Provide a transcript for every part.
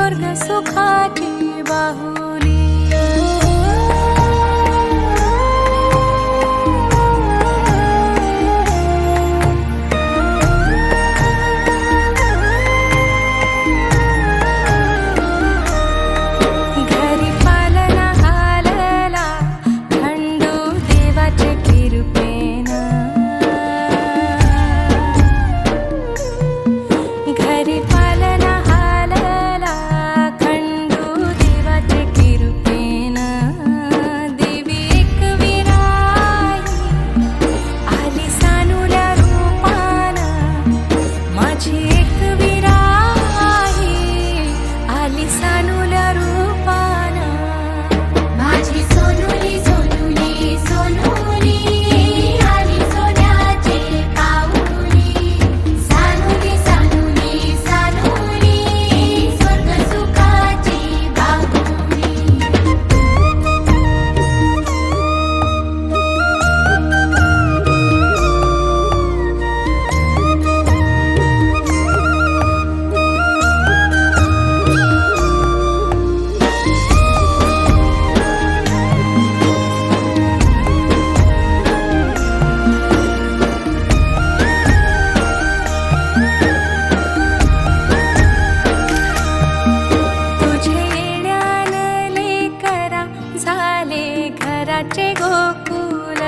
स्वर्ग सुखाची बाहुली घराचे गोकुल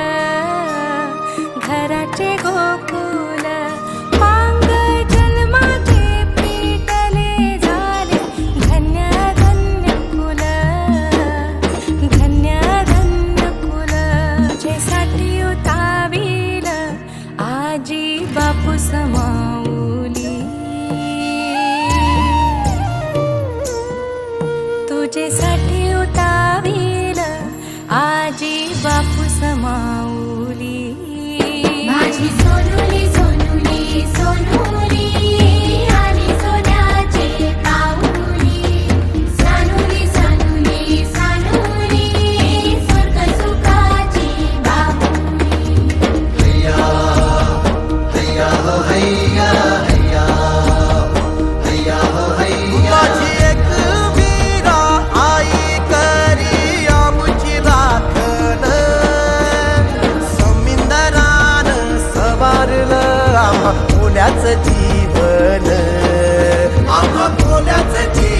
घराचे गोकुल पांग जन्माचे पेटले झाले धन्य धन्य कुल धन्य धन्य कुल तुझ्यासाठी उताविल आजी बापू समाऊली तुझ्यासाठी उताविल आजी बापू समाऊली माझी सोनुली सोनुली सोनुली आली सोन्याचे पाऊली सानुली सानुली सानुली स्वर्ग सुखाची बाहुली हैया हैया हो हैया हैया हैया हो हैया माझी एक वीरा आई करी आमुची राखण समिंदरान सवारलं आम्हा कोल्याचं जीवन आम्हा कोल्याचं जीवन